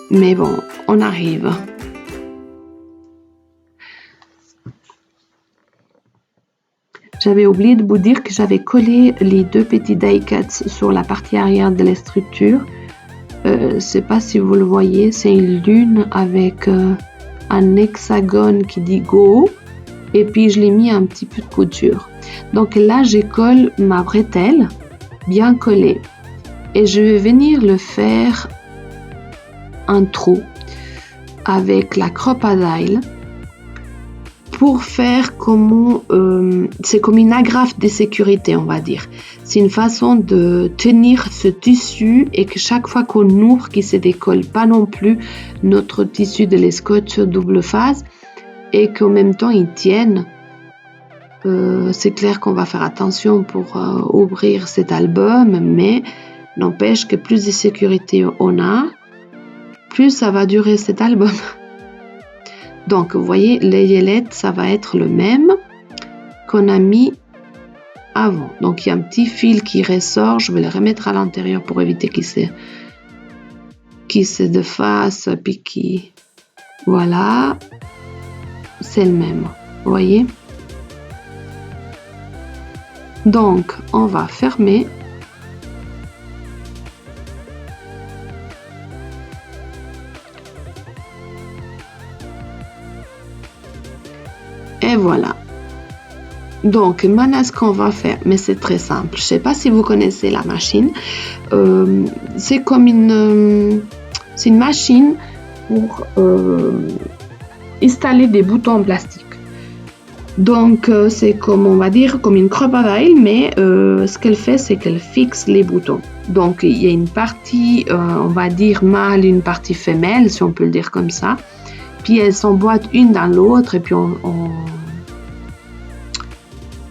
mais bon, on arrive. J'avais oublié de vous dire que j'avais collé les 2 petits die cuts sur la partie arrière de la structure. Je ne sais pas si vous le voyez, c'est une lune avec un hexagone qui dit go, et puis je l'ai mis un petit peu de couture. Donc là, je colle ma bretelle bien collée et je vais venir le faire un trou avec la crocodile pour faire c'est comme une agrafe de sécurité, on va dire. C'est une façon de tenir ce tissu et que chaque fois qu'on ouvre, qu'il ne se décolle pas non plus notre tissu de la scotch double face et qu'en même temps il tienne. C'est clair qu'on va faire attention pour ouvrir cet album, mais n'empêche que plus de sécurité on a, plus ça va durer cet album. Donc vous voyez, l'ayelette, ça va être le même qu'on a mis avant. Donc il y a un petit fil qui ressort, je vais le remettre à l'intérieur pour éviter qu'il se défasse, puis qui... Voilà, c'est le même, vous voyez. Donc, on va fermer. Et voilà. Donc, maintenant, ce qu'on va faire, mais c'est très simple. Je ne sais pas si vous connaissez la machine. C'est comme une machine pour installer des boutons en plastique. Donc, c'est comme, on va dire, comme une crocodile, mais ce qu'elle fait, c'est qu'elle fixe les boutons. Donc, il y a une partie, on va dire, mâle, une partie femelle, si on peut le dire comme ça. Puis, elles s'emboîtent une dans l'autre, et puis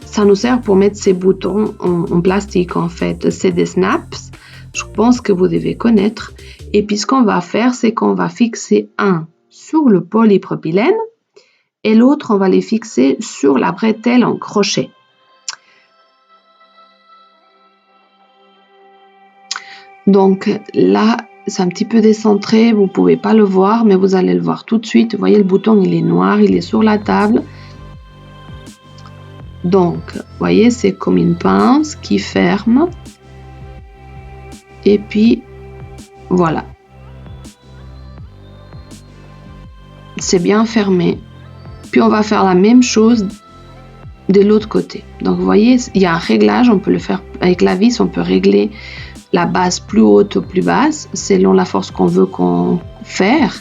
ça nous sert pour mettre ces boutons en plastique, en fait. C'est des snaps, je pense que vous devez connaître. Et puis, ce qu'on va faire, c'est qu'on va fixer un sur le polypropylène, et l'autre, on va les fixer sur la bretelle en crochet. Donc là, c'est un petit peu décentré, vous pouvez pas le voir, mais vous allez le voir tout de suite. Vous voyez, le bouton, il est noir, il est sur la table. Donc, vous voyez, c'est comme une pince qui ferme. Et puis, voilà. C'est bien fermé. Puis, on va faire la même chose de l'autre côté. Donc, vous voyez, il y a un réglage, on peut le faire avec la vis, on peut régler la base plus haute ou plus basse, selon la force qu'on veut faire.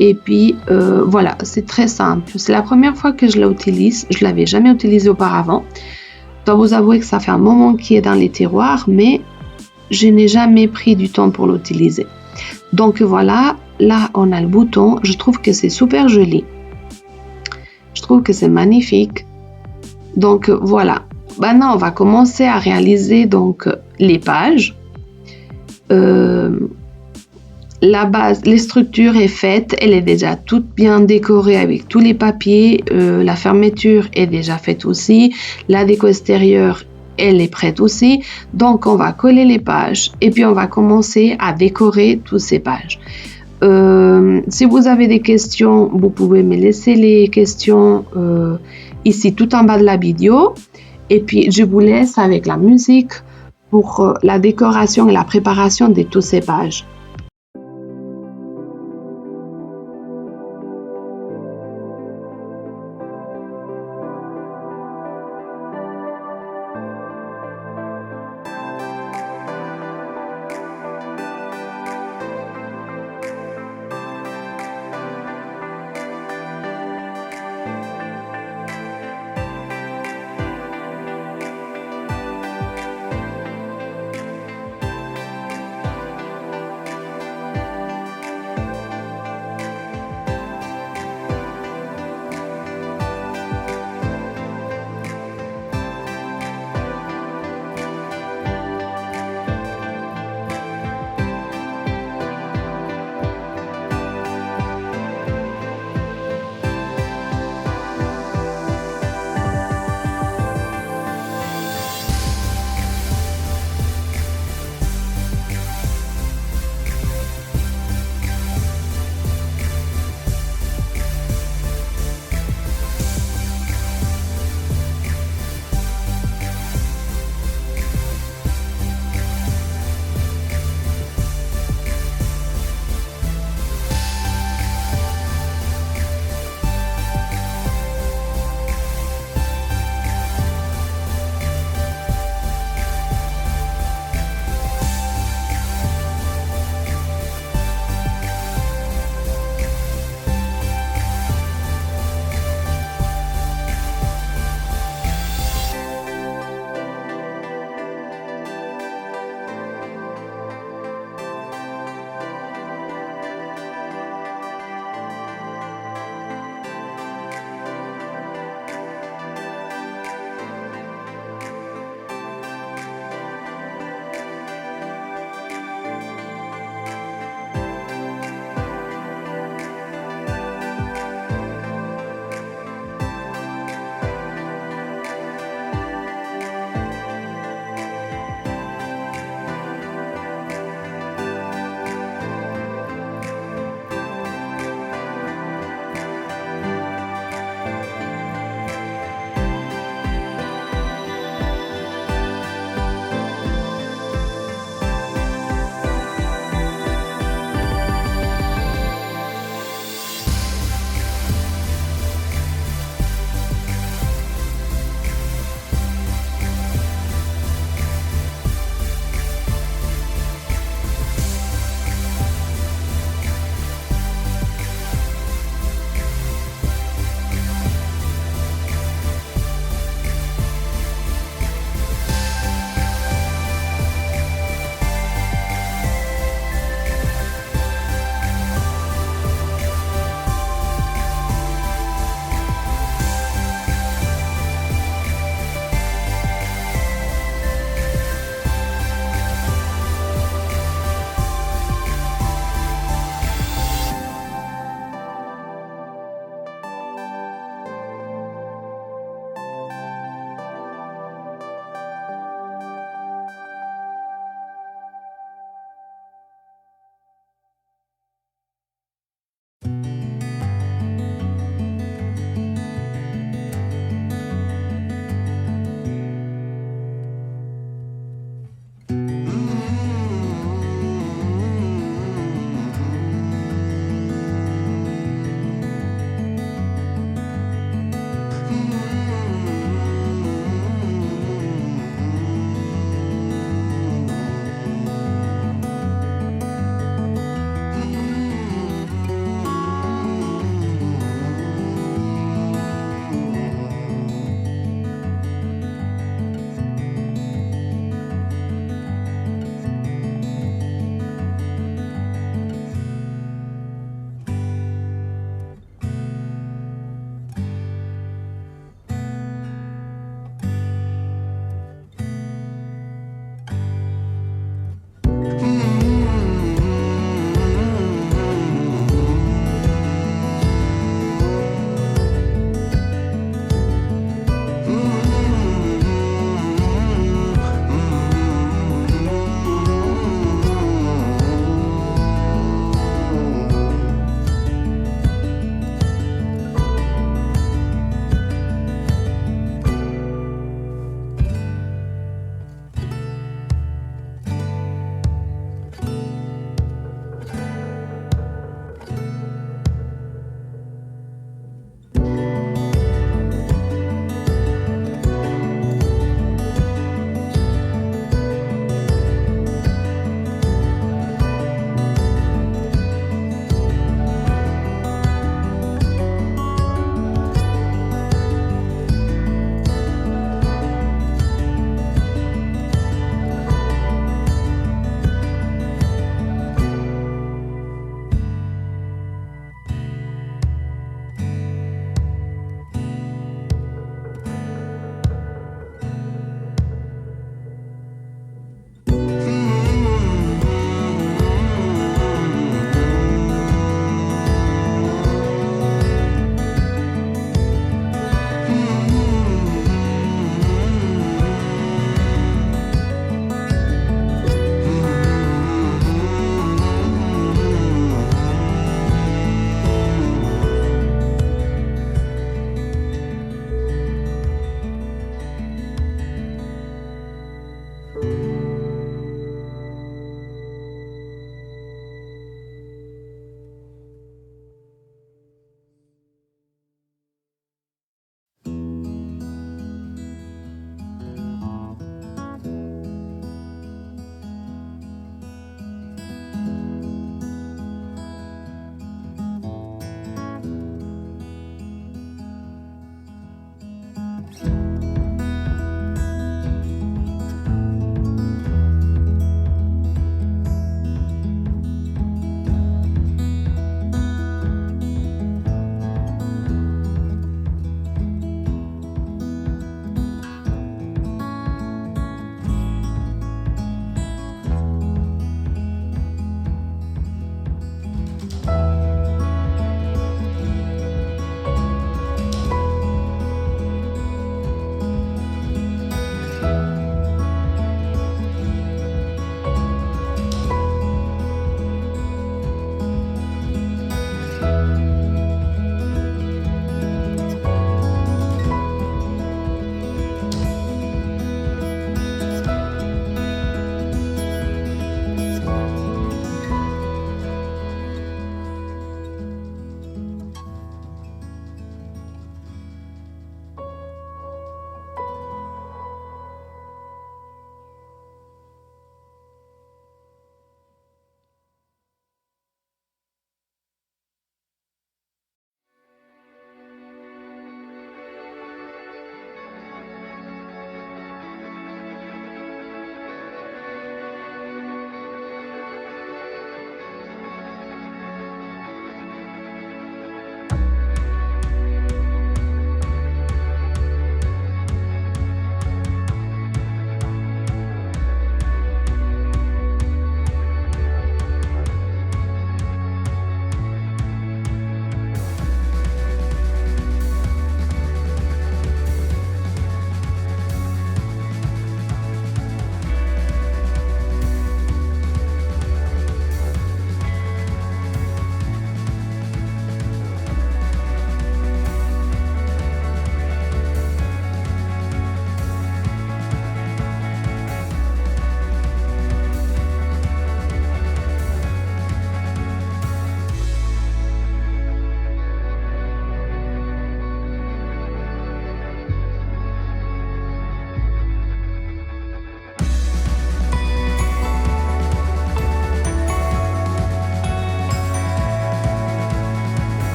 Et puis, voilà, c'est très simple. C'est la première fois que je l'utilise. Je ne l'avais jamais utilisé auparavant. Je dois vous avouer que ça fait un moment qu'il est dans les tiroirs, mais je n'ai jamais pris du temps pour l'utiliser. Donc voilà, là, on a le bouton. Je trouve que c'est super joli. Je trouve que c'est magnifique. Donc voilà. Maintenant, on va commencer à réaliser donc les pages. La base, les structures est faite, elle est déjà toute bien décorée avec tous les papiers, la fermeture est déjà faite aussi, la déco extérieure, elle est prête aussi, donc on va coller les pages et puis on va commencer à décorer toutes ces pages. Si vous avez des questions, vous pouvez me laisser les questions ici tout en bas de la vidéo et puis je vous laisse avec la musique pour la décoration et la préparation de toutes ces pages.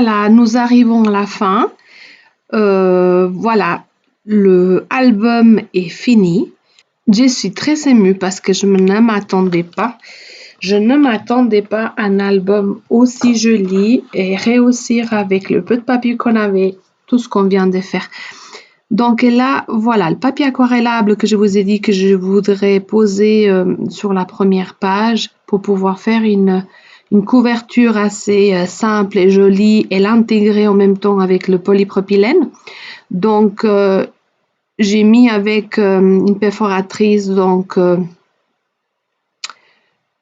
voilà, nous arrivons à la fin. Voilà, le album est fini. Je suis très émue parce que je ne m'attendais pas. Je ne m'attendais pas à un album aussi joli et réussir avec le peu de papier qu'on avait, tout ce qu'on vient de faire. Donc là, voilà, le papier aquarellable que je vous ai dit que je voudrais poser sur la première page pour pouvoir faire une couverture assez simple et jolie et l'intégrer en même temps avec le polypropylène. Donc, j'ai mis avec une perforatrice donc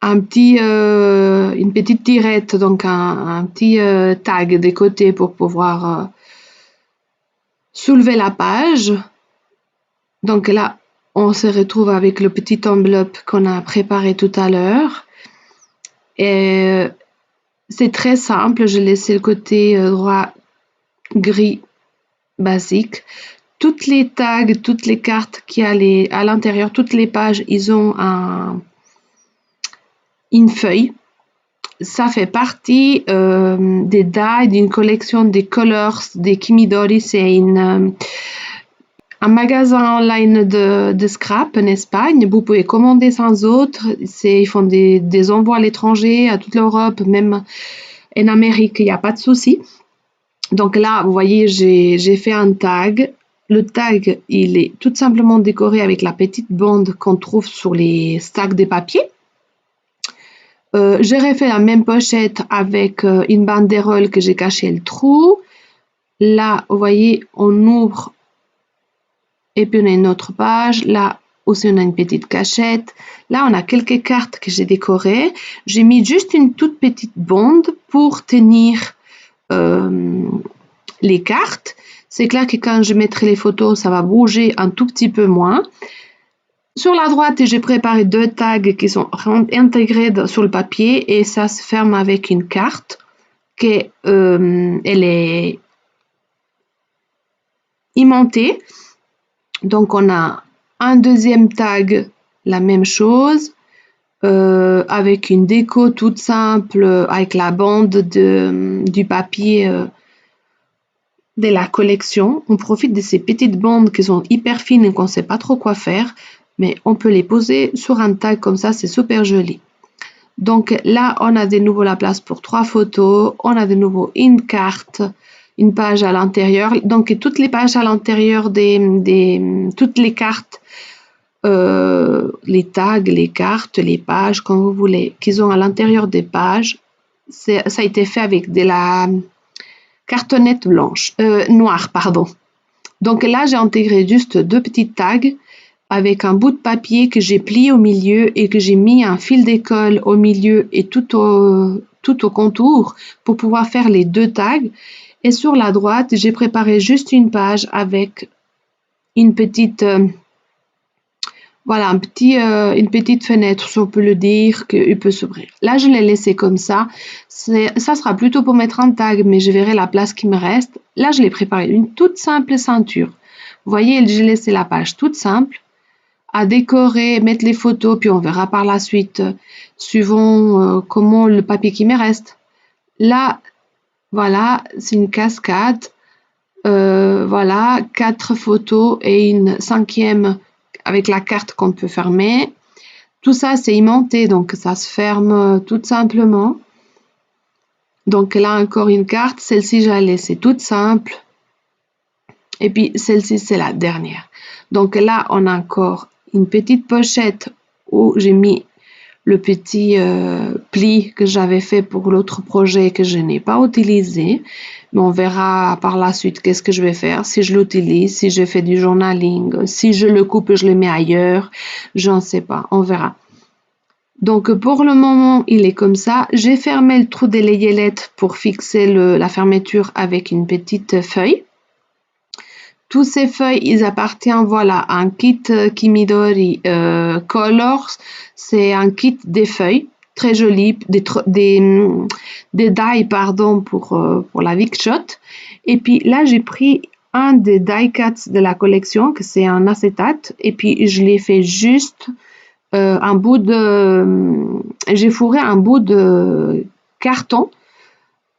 une petite tirette, donc un petit tag des côtés pour pouvoir soulever la page. Donc là, on se retrouve avec le petit enveloppe qu'on a préparé tout à l'heure. Et c'est très simple, j'ai laissé le côté droit gris basique. Toutes les tags, toutes les cartes qu'il y a à l'intérieur, toutes les pages, ils ont une feuille. Ça fait partie des die d'une collection des Colors des Kimidori. C'est un magasin online de scrap en Espagne. Vous pouvez commander sans autre. Ils font des envois à l'étranger, à toute l'Europe, même en Amérique, il n'y a pas de souci. Donc là, vous voyez, j'ai fait un tag. Le tag, il est tout simplement décoré avec la petite bande qu'on trouve sur les stacks de papier. J'ai refait la même pochette avec une banderole que j'ai caché le trou. Là, vous voyez, on ouvre et puis on a une autre page. Là aussi, on a une petite cachette. Là, on a quelques cartes que j'ai décorées. J'ai mis juste une toute petite bande pour tenir les cartes. C'est clair que quand je mettrai les photos, ça va bouger un tout petit peu moins. Sur la droite, j'ai préparé 2 tags qui sont intégrés sur le papier et ça se ferme avec une carte qui elle est aimantée. Donc, on a un deuxième tag, la même chose, avec une déco toute simple, avec la bande du papier de la collection. On profite de ces petites bandes qui sont hyper fines et qu'on ne sait pas trop quoi faire, mais on peut les poser sur un tag comme ça, c'est super joli. Donc là, on a de nouveau la place pour 3 photos, on a de nouveau une carte, une page à l'intérieur. Donc toutes les pages à l'intérieur toutes les cartes, les tags, les cartes, les pages, comme vous voulez, qu'ils ont à l'intérieur des pages, ça a été fait avec de la cartonnette noire, pardon. Donc là, j'ai intégré juste 2 petits tags avec un bout de papier que j'ai plié au milieu et que j'ai mis un fil d'école au milieu et tout au contour pour pouvoir faire les 2 tags. Et sur la droite, j'ai préparé juste une page avec une petite, voilà, une petite fenêtre, si on peut le dire, qu'il peut s'ouvrir. Là, je l'ai laissé comme ça. Ça sera plutôt pour mettre un tag, mais je verrai la place qui me reste. Là, je l'ai préparé une toute simple ceinture. Vous voyez, j'ai laissé la page toute simple à décorer, mettre les photos, puis on verra par la suite, suivant comment le papier qui me reste. Là, voilà, c'est une cascade. Voilà, 4 photos et une 5e avec la carte qu'on peut fermer. Tout ça, c'est aimanté, donc ça se ferme tout simplement. Donc là, encore une carte. Celle-ci, je la laisse toute simple. Et puis, celle-ci, c'est la dernière. Donc là, on a encore une petite pochette où j'ai mis le petit pli que j'avais fait pour l'autre projet que je n'ai pas utilisé. Mais on verra par la suite qu'est-ce que je vais faire, si je l'utilise, si je fais du journaling, si je le coupe et je le mets ailleurs, je ne sais pas, on verra. Donc pour le moment, il est comme ça. J'ai fermé le trou des layelettes pour fixer la fermeture avec une petite feuille. Tous ces feuilles, ils appartiennent voilà, à un kit Kimidori Colors. C'est un kit des feuilles, très joli, des die pardon, pour la Vic Shot. Et puis là, j'ai pris un des die cuts de la collection, que c'est un acétate. Et puis je l'ai fait juste j'ai fourré un bout de carton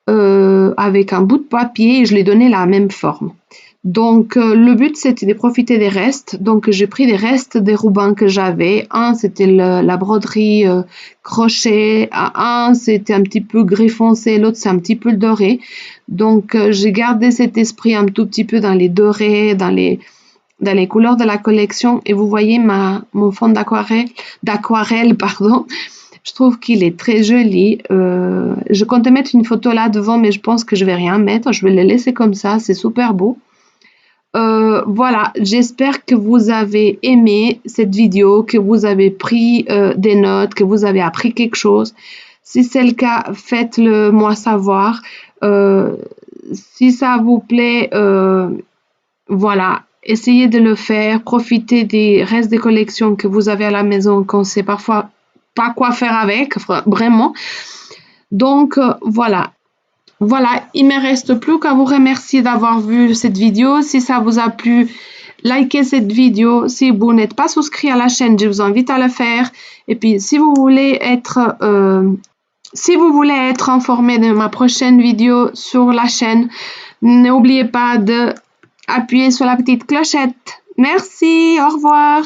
avec un bout de papier et je lui ai donné la même forme. Donc, le but, c'était de profiter des restes. Donc, j'ai pris des restes des rubans que j'avais. Un, c'était la broderie crochet. Un, c'était un petit peu gris foncé. L'autre, c'est un petit peu doré. Donc, j'ai gardé cet esprit un tout petit peu dans les dorés, dans les couleurs de la collection. Et vous voyez mon fond d'aquarelle, pardon. Je trouve qu'il est très joli. Je comptais mettre une photo là devant, mais je pense que je vais rien mettre. Je vais le laisser comme ça. C'est super beau. Voilà, j'espère que vous avez aimé cette vidéo, que vous avez pris des notes, que vous avez appris quelque chose. Si c'est le cas, faites-le moi savoir. Si ça vous plaît, voilà, essayez de le faire. Profitez des restes des collections que vous avez à la maison qu'on sait parfois pas quoi faire avec, vraiment. Donc, voilà. Voilà, il me reste plus qu'à vous remercier d'avoir vu cette vidéo. Si ça vous a plu, likez cette vidéo. Si vous n'êtes pas souscrit à la chaîne, je vous invite à le faire. Et puis, si vous voulez être informé de ma prochaine vidéo sur la chaîne, n'oubliez pas d'appuyer sur la petite clochette. Merci, au revoir.